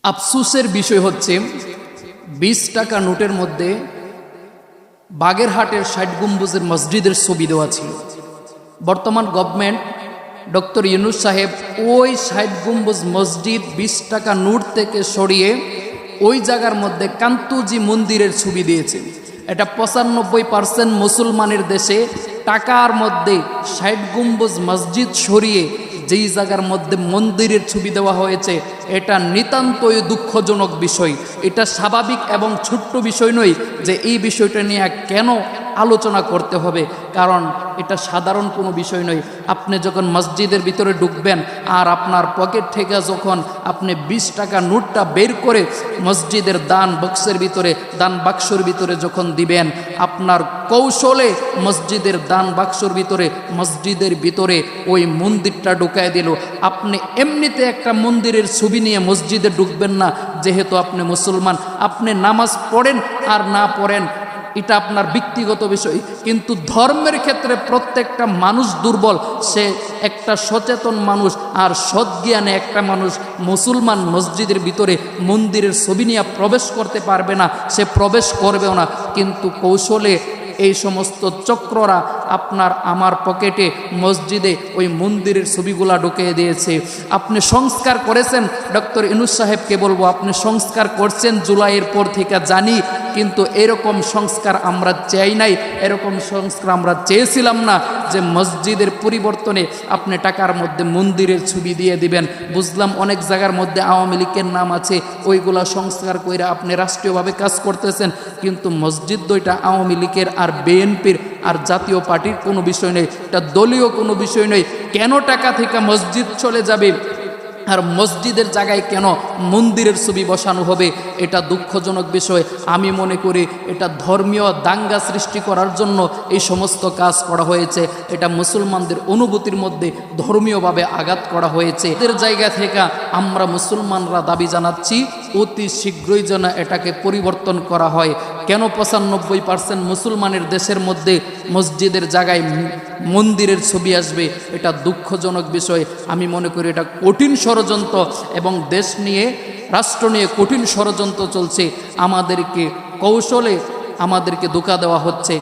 আফসোসের বিষয় হচ্ছে ২০ টাকা নোটের মধ্যে বাগেরহাটের ৬০ গম্বুজের মসজিদের ছবি দেওয়া ছিল। বর্তমান গভর্নমেন্ট ডক্টর ইউনূস সাহেব ওই ৬০ গম্বুজ মসজিদ ২০ টাকা নোট থেকে সরিয়ে ওই জায়গার মধ্যে কান্তজি মন্দিরের ছবি দিয়েছে। এটা ৯৫% মুসলমানের দেশে টাকার মধ্যে ৬০ গম্বুজ মসজিদ সরিয়ে যেই জায়গার মধ্যে মন্দিরের ছবি দেওয়া হয়েছে, এটা নিতান্তই দুঃখজনক বিষয়। এটা স্বাভাবিক এবং ছোট্ট বিষয় নয় যে এই বিষয়টা নিয়ে কেন আলোচনা করতে হবে, কারণ এটা সাধারণ কোনো বিষয় নয়। আপনি যখন মসজিদের ভিতরে ঢুকবেন আর আপনার পকেট থেকে যখন আপনি ২০ টাকা নোটটা বের করে মসজিদের দান বক্সের ভিতরে, দান বাক্সর ভিতরে যখন দিবেন, আপনার কৌশলে মসজিদের দান বাক্সর ভিতরে, মসজিদের ভিতরে ওই মন্দিরটা ঢুকায় দিল। আপনি এমনিতে একটা মন্দিরের ছবি নিয়ে মসজিদে ঢুকবেন না, যেহেতু আপনি মুসলমান। আপনি নামাজ পড়েন আর না পড়েন এটা আপনার ব্যক্তিগত বিষয়, কিন্তু ধর্মের ক্ষেত্রে প্রত্যেকটা মানুষ দুর্বল। সে একটা সচেতন মানুষ আর সৎজ্ঞানে একটা মানুষ মুসলমান মসজিদের ভিতরে মন্দিরের ছবি নিয়ে প্রবেশ করতে পারবে না, সে প্রবেশ করবেও না। কিন্তু কৌশলে এই সমস্ত চক্ররা আপনার আমার পকেটে মসজিদে ওই মন্দিরের ছবিগুলা ঢুকিয়ে দিয়েছে। আপনি সংস্কার করেছেন, ডক্টর ইউনূস সাহেবকে বলবো আপনি সংস্কার করছেন জুলাইয়ের পর থেকে জানি, কিন্তু এরকম সংস্কার আমরা চাই নাই, এরকম সংস্কার আমরা চেয়েছিলাম না যে মসজিদের পরিবর্তনে আপনি টাকার মধ্যে মন্দিরের ছবি দিয়ে দিবেন। বুঝলাম অনেক জায়গার মধ্যে আওয়ামী লীগের নাম আছে, ওইগুলা সংস্কার করে আপনি রাষ্ট্রীয়ভাবে কাজ করতেছেন, কিন্তু মসজিদ দুইটা আওয়ামী লীগের আর বিএনপির আর জাতীয় পার্টির কোনো বিষয় নেই, এটা দলীয় কোনো বিষয় নেই। কেন টাকা থেকে মসজিদ চলে যাবে আর মসজিদের জায়গায় কেন মন্দিরের ছবি বসানো হবে, এটা দুঃখজনক বিষয়। আমি মনে করি এটা ধর্মীয় দাঙ্গা সৃষ্টি করার জন্য এই সমস্ত কাজ করা হয়েছে। এটা মুসলমানদের অনুভূতির মধ্যে ধর্মীয়ভাবে আঘাত করা হয়েছে। এদের জায়গা থেকে আমরা মুসলমানরা দাবি জানাচ্ছি অতি শীঘ্রই যেন এটাকে পরিবর্তন করা হয়। কেন ৯৫% মুসলমানের দেশের মধ্যে মসজিদের জায়গায় মন্দিরের ছবি আসবে, এটা দুঃখজনক বিষয়। আমি মনে করি এটা কঠিন ষড়যন্ত্র এবং দেশ নিয়ে, রাষ্ট্র নিয়ে কঠিন ষড়যন্ত্র চলছে। আমাদেরকে কৌশলে আমাদেরকে ধোঁকা দেওয়া হচ্ছে।